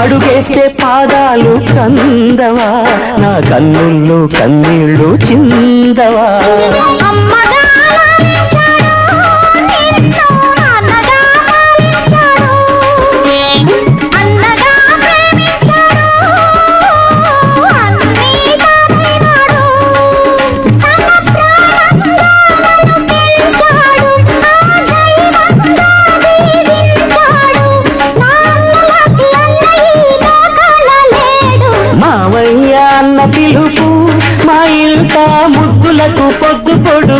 అడుగేస్తే పాదాలు కందవా, నా కన్నుల్లో కన్నీళ్ళు చిందవా. మావయ్య అన్న పిలుపు మా ఇంట ముద్దులకు పొద్దు పొడు